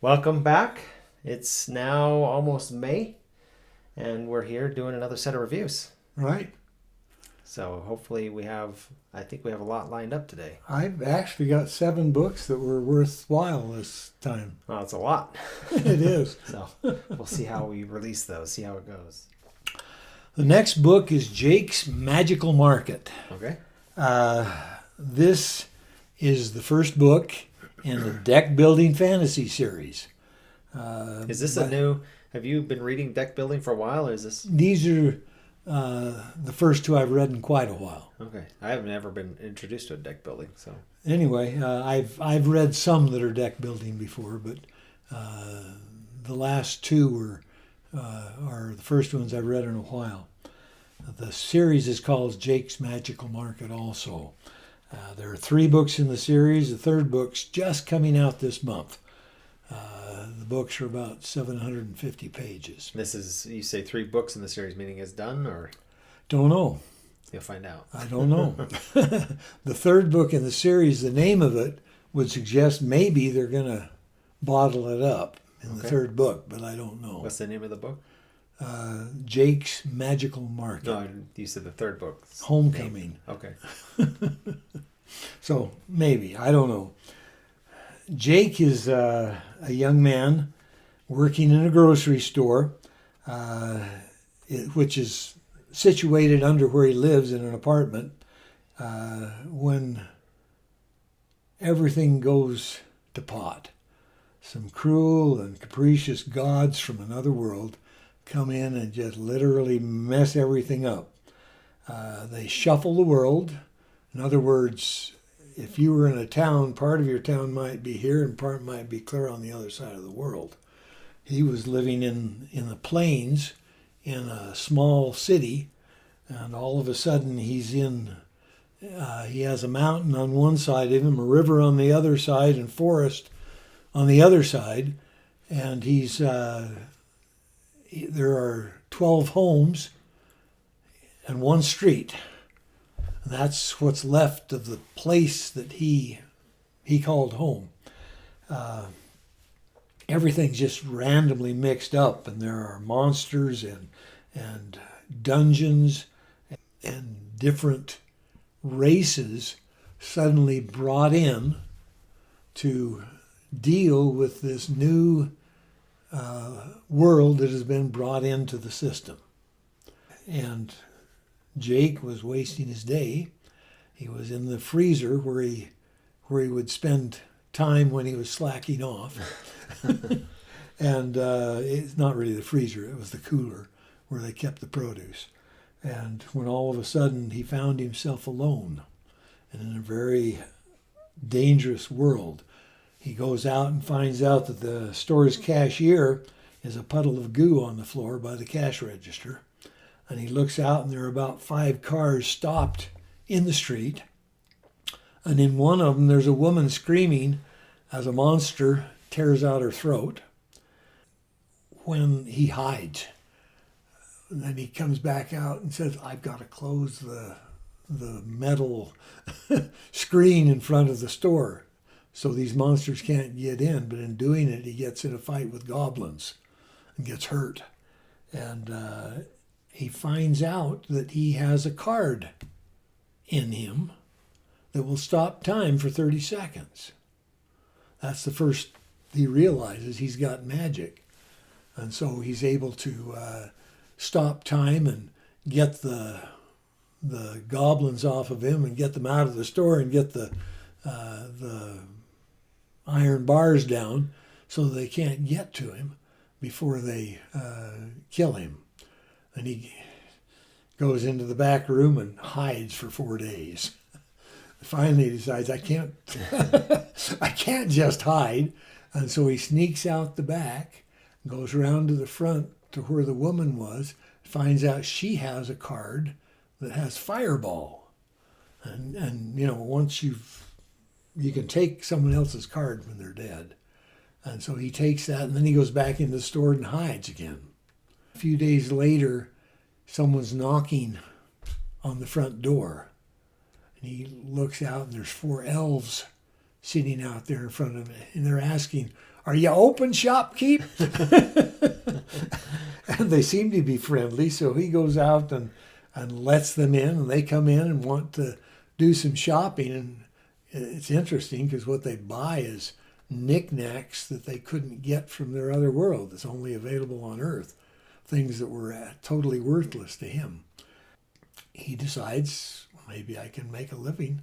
Welcome back. It's now almost May, and we're here doing another set of reviews. Right. So hopefully I think we have a lot lined up today. I've actually got 7 books that were worthwhile this time. Well, it's a lot. It is. So we'll see how we release those, see how it goes. The next book is Jake's Magical Market. Okay. This is the first book in the deck building fantasy series. Is this have you been reading deck building for a while, or is this? These are the first 2 I've read in quite a while. Okay. I have never been introduced to a deck building, so. Anyway, I've read some that are deck building before, but the last 2 are the first ones I've read in a while. The series is called Jake's Magical Market also. There are 3 books in the series. The third book's just coming out this month. The books are about 750 pages. This is, you say 3 books in the series, meaning it's done, or? Don't know. You'll find out. I don't know. The third book in the series, the name of it would suggest maybe they're going to bottle it up in the third book, but I don't know. What's the name of the book? Jake's Magical Market. No, you said the third book. Homecoming. Okay. So maybe, I don't know. Jake is a young man working in a grocery store, which is situated under where he lives in an apartment, when everything goes to pot. Some cruel and capricious gods from another world come in and just literally mess everything up. They shuffle the world. In other words, if you were in a town, part of your town might be here and part might be clear on the other side of the world. He was living in the plains in a small city, and all of a sudden he has a mountain on one side of him, a river on the other side, and forest on the other side, and there are 12 homes and 1 street. And that's what's left of the place that he called home. Everything's just randomly mixed up, and there are monsters and dungeons and different races suddenly brought in to deal with this new world that has been brought into the system. And Jake was wasting his day. He was in the freezer where he would spend time when he was slacking off. And it's not really the freezer, it was the cooler where they kept the produce. And when all of a sudden he found himself alone and in a very dangerous world, he goes out and finds out that the store's cashier is a puddle of goo on the floor by the cash register. And he looks out, and there are about 5 cars stopped in the street. And in one of them, there's a woman screaming as a monster tears out her throat. When he hides, and then he comes back out and says, "I've got to close the metal screen in front of the store so these monsters can't get in." But in doing it, he gets in a fight with goblins and gets hurt. And he finds out that he has a card in him that will stop time for 30 seconds. That's the first he realizes he's got magic. And so he's able to stop time and get the goblins off of him and get them out of the store and get the iron bars down so they can't get to him before they kill him. And he goes into the back room and hides for 4 days. Finally, he decides, I can't just hide. And so he sneaks out the back, goes around to the front to where the woman was, finds out she has a card that has fireball. And once you can take someone else's card when they're dead. And so he takes that, and then he goes back into the store and hides again. A few days later, someone's knocking on the front door. And he looks out, and there's 4 elves sitting out there in front of him. And they're asking, Are you open, shopkeep? And they seem to be friendly, so he goes out and lets them in, and they come in and want to do some shopping. And it's interesting because what they buy is knickknacks that they couldn't get from their other world. It's only available on Earth. Things that were totally worthless to him. He decides, well, maybe I can make a living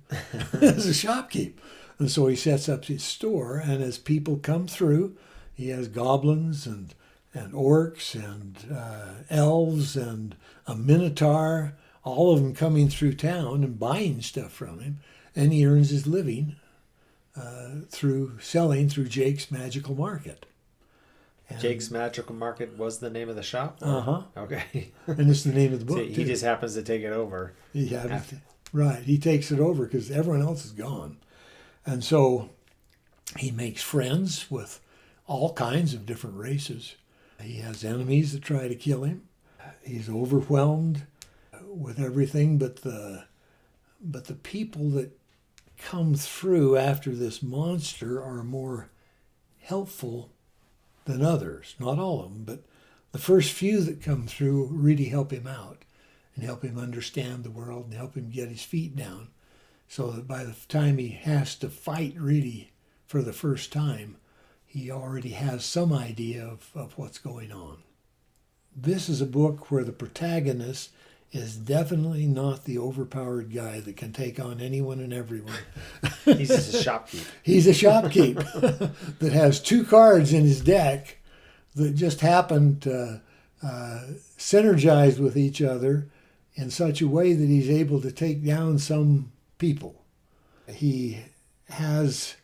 as a shopkeep. And so he sets up his store, and as people come through, he has goblins and orcs and elves and a minotaur, all of them coming through town and buying stuff from him, and he earns his living through selling through Jake's Magical Market. And Jake's Magical Market was the name of the shop? Uh-huh. Okay. And it's the name of the book, So he just happens to take it over. Right. He takes it over because everyone else is gone. And so he makes friends with all kinds of different races. He has enemies that try to kill him. He's overwhelmed with everything, but the people that come through after this monster are more helpful than others. Not all of them, but the first few that come through really help him out and help him understand the world and help him get his feet down, so that by the time he has to fight really for the first time, he already has some idea of what's going on. This is a book where the protagonist is definitely not the overpowered guy that can take on anyone and everyone. He's just a shopkeep. He's a shopkeep that has 2 cards in his deck that just happen to synergize with each other in such a way that he's able to take down some people. He has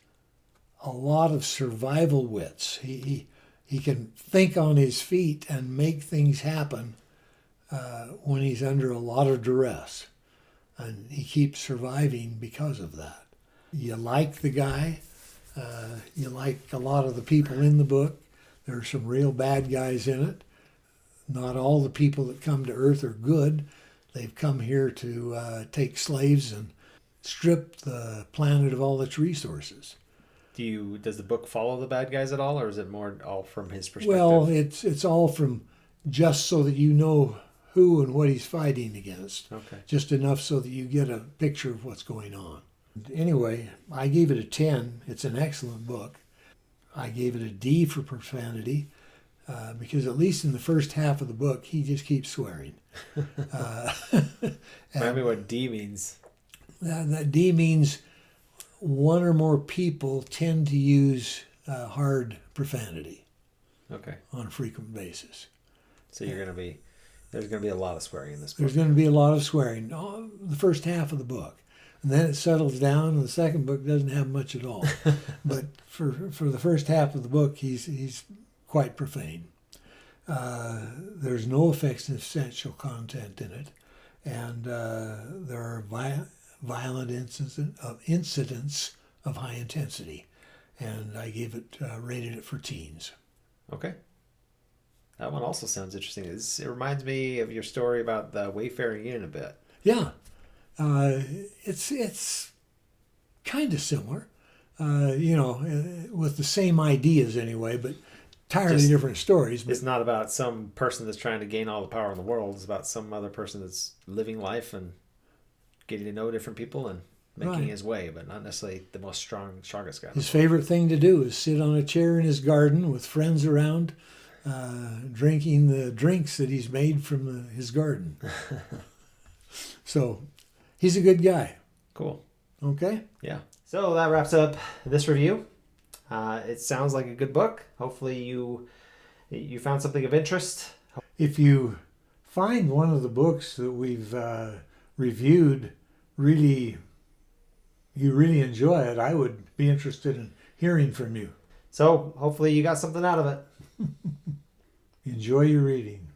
a lot of survival wits. He can think on his feet and make things happen when he's under a lot of duress. And he keeps surviving because of that. You like the guy. You like a lot of the people in the book. There are some real bad guys in it. Not all the people that come to Earth are good. They've come here to take slaves and strip the planet of all its resources. Does the book follow the bad guys at all, or is it more all from his perspective? Well, it's all from just so that you know who and what he's fighting against. Okay. Just enough so that you get a picture of what's going on. Anyway, I gave it a 10. It's an excellent book. I gave it a D for profanity because at least in the first half of the book, he just keeps swearing. Remind me what D means. That D means one or more people tend to use hard profanity. Okay. On a frequent basis. So there's going to be a lot of swearing in this book. There's going to be a lot of swearing. The first half of the book. And then it settles down, and the second book doesn't have much at all. But for the first half of the book, he's quite profane. There's no offensive sexual content in it. And there are violent incidents of high intensity. And I rated it for teens. Okay. That one also sounds interesting. It reminds me of your story about the Wayfaring Inn a bit. Yeah. It's kind of similar, with the same ideas anyway, but entirely different stories. But it's not about some person that's trying to gain all the power in the world. It's about some other person that's living life and getting to know different people and making his way, but not necessarily the most strongest guy. His favorite thing to do is sit on a chair in his garden with friends around, drinking the drinks that he's made from his garden. So he's a good guy. Cool. Okay. Yeah. So that wraps up this review. It sounds like a good book. Hopefully you found something of interest. If you find one of the books that we've reviewed you really enjoy it, I would be interested in hearing from you. So hopefully you got something out of it. Enjoy your reading.